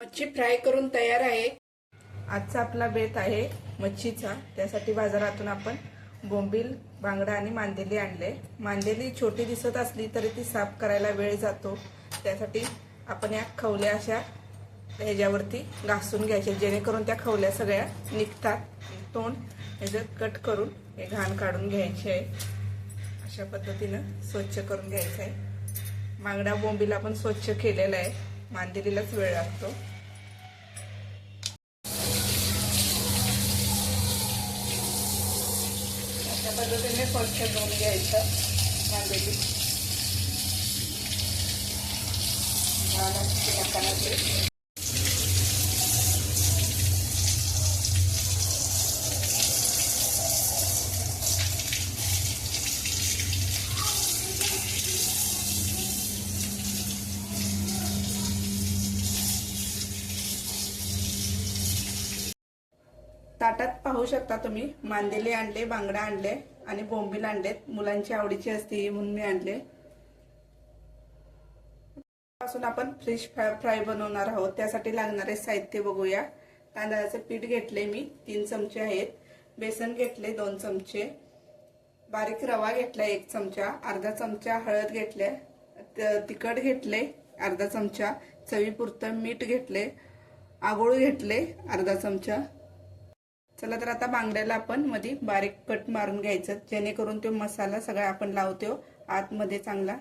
मच्छी फ्राय करून तयार आहे। आजचा आपला बेत आहे मच्छीचा। त्यासाठी बाजारातून आपण बोंबील, बांगडा आणि मांदेली आणले। मांदेली छोटी दिसत असली तरी ती साफ करायला वेळ जातो। त्यासाठी आपण या खवल्या अशा ह्याच्यावरती घासून घ्यायचे, जेणेकरून त्या खवल्या सगळ्या निघतात। तोंड ह्याचं कट करून हे घाण काढून घ्यायचे आहे। अशा पद्धतीनं स्वच्छ करून घ्यायचं आहे। बांगडा, बोंबील आपण स्वच्छ केलेला आहे, मांदेलीलाच वेळ लागतो। अशा पद्धतीने स्वच्छ धुवून घ्यायचं मांदेली। ताटात पाहू शकता तुम्ही, मांदेली आणले, बांगडा आणले आणि बोंबील आणलेत। मुलांची आवडीची असते म्हणून मी आणले। पासून आपण फिश फ्राय बनवणार आहोत। त्यासाठी लागणारे साहित्य बघूया। तांदळाचे पीठ घेतले मी 3 चमचे आहेत, बेसन घेतले 2 चमचे, बारीक रवा घेतला 1 चमचा, अर्धा चमचा हळद घेतले, तिखट घेतले अर्धा चमचा, चवीपुरतं मीठ घेतले, आगोळ घेतले अर्धा चमचा। चला तर आता बांगड्याला आपण मध्ये बारीक कट मारून घ्यायचं, जेणेकरून तो मसाला सगळा आपण लावतो आतमध्ये चांगला।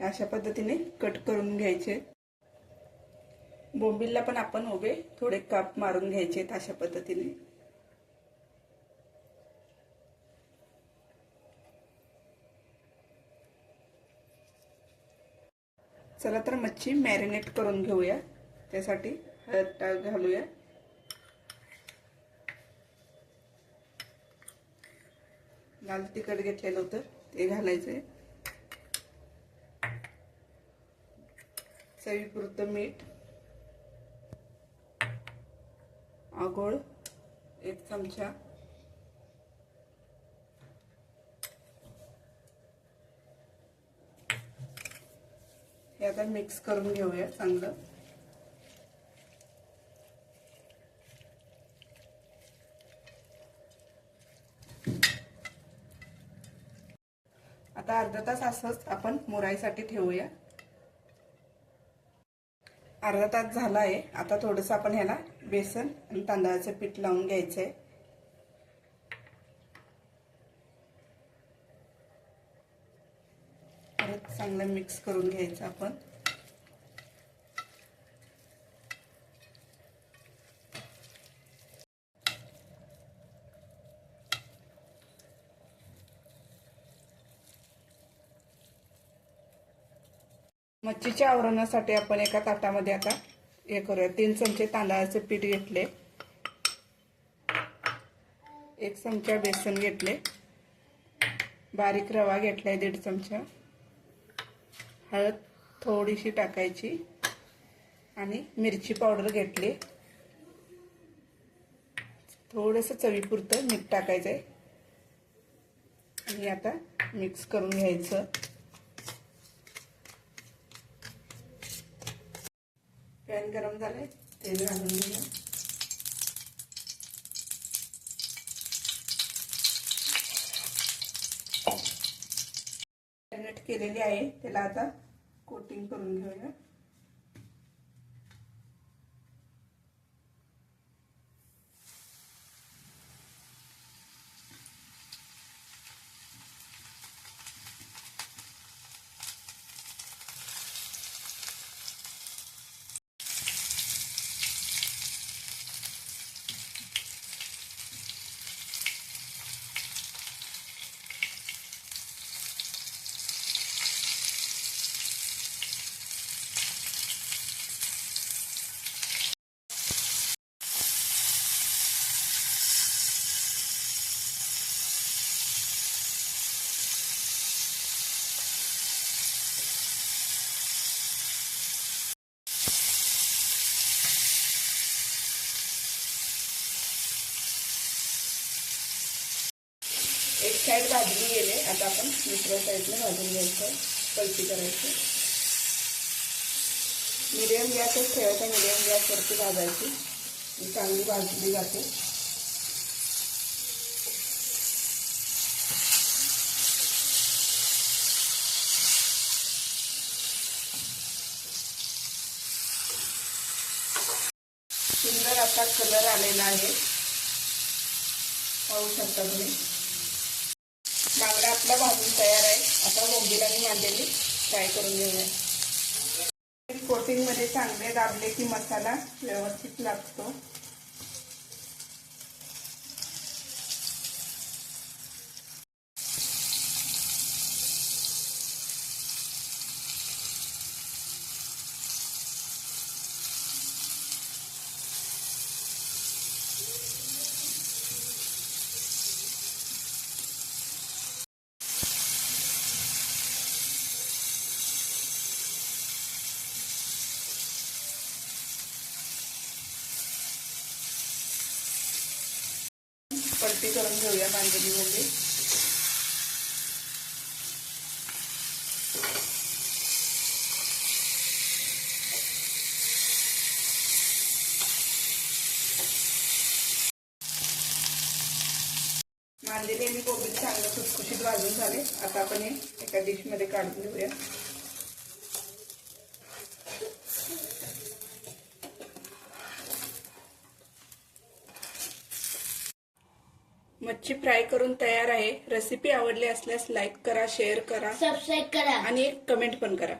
अशा पद्धतीने कट करून घ्यायचे। बोंबीलला पण आपण उभे थोडे काप मारून घ्यायचे अशा पद्धतीने। चला तर मच्छी मॅरिनेट करून घेऊया। त्यासाठी हळद घालूया, लाल तिखट घेतलेलं होतं ते घालायचंय, चवीपुरतं मीठ, आगोळ 1 चमचा, हे आता मिक्स करून घेऊया चांगलं। आता अर्धा तास असंच आपण मुराईसाठी ठेवूया। अर्धा तास झाला आहे। आता थोडंसं आपण ह्याला बेसन आणि तांदळाचं पीठ लावून घ्यायचंय। परत चांगलं मिक्स करून घ्यायचं आपण। मच्छीच्या आवरणासाठी आपण एका ताटामध्ये आता हे करूया। 3 चमचे तांदळाचे पीठ घेतले, 1 चमचा बेसन घेतले, बारीक रवा घेतलाय 1.5 चमचा, हळद थोडीशी टाकायची आणि मिरची पावडर घेतली, थोडंसं चवीपुरतं मीठ टाकायचंय आणि आता मिक्स करून घ्यायचं। पॅन गरम झाले, तेल घालून घेऊया। मॅरिनेट केलेली आहे, त्याला आता कोटिंग करून घेऊया। एक साइड भाजली गेले, आता आपण दुसऱ्या साइडला भाजून घ्यायचं, पलटी करायची। मिडियम गॅसच ठेवायचा, मिडियम गॅसवरती भाजायची. ही चांगली भाजली जाते. सुंदर असा कलर आलेला आहे, पाहू शकता तुम्ही. बांगडा आपला भाजून तयार आहे. आता बोंबील आणि मांदेली फ्राय करून घेऊया. कोटिंग मध्ये चांगले दाबले की मसाला व्यवस्थित लागतो. पलटी करून घेऊया मांदेली मध्ये. मांदेली आणि कोबी चांगलं खुसखुशीत भाजून झाले. आता आपण हे एका डिश मध्ये काढून घेऊया. मच्छी फ्राय करून तयार आहे. रेसिपी आवडली असल्यास लाईक करा, शेअर करा, सबस्क्राईब करा आणि एक कमेंट पण करा.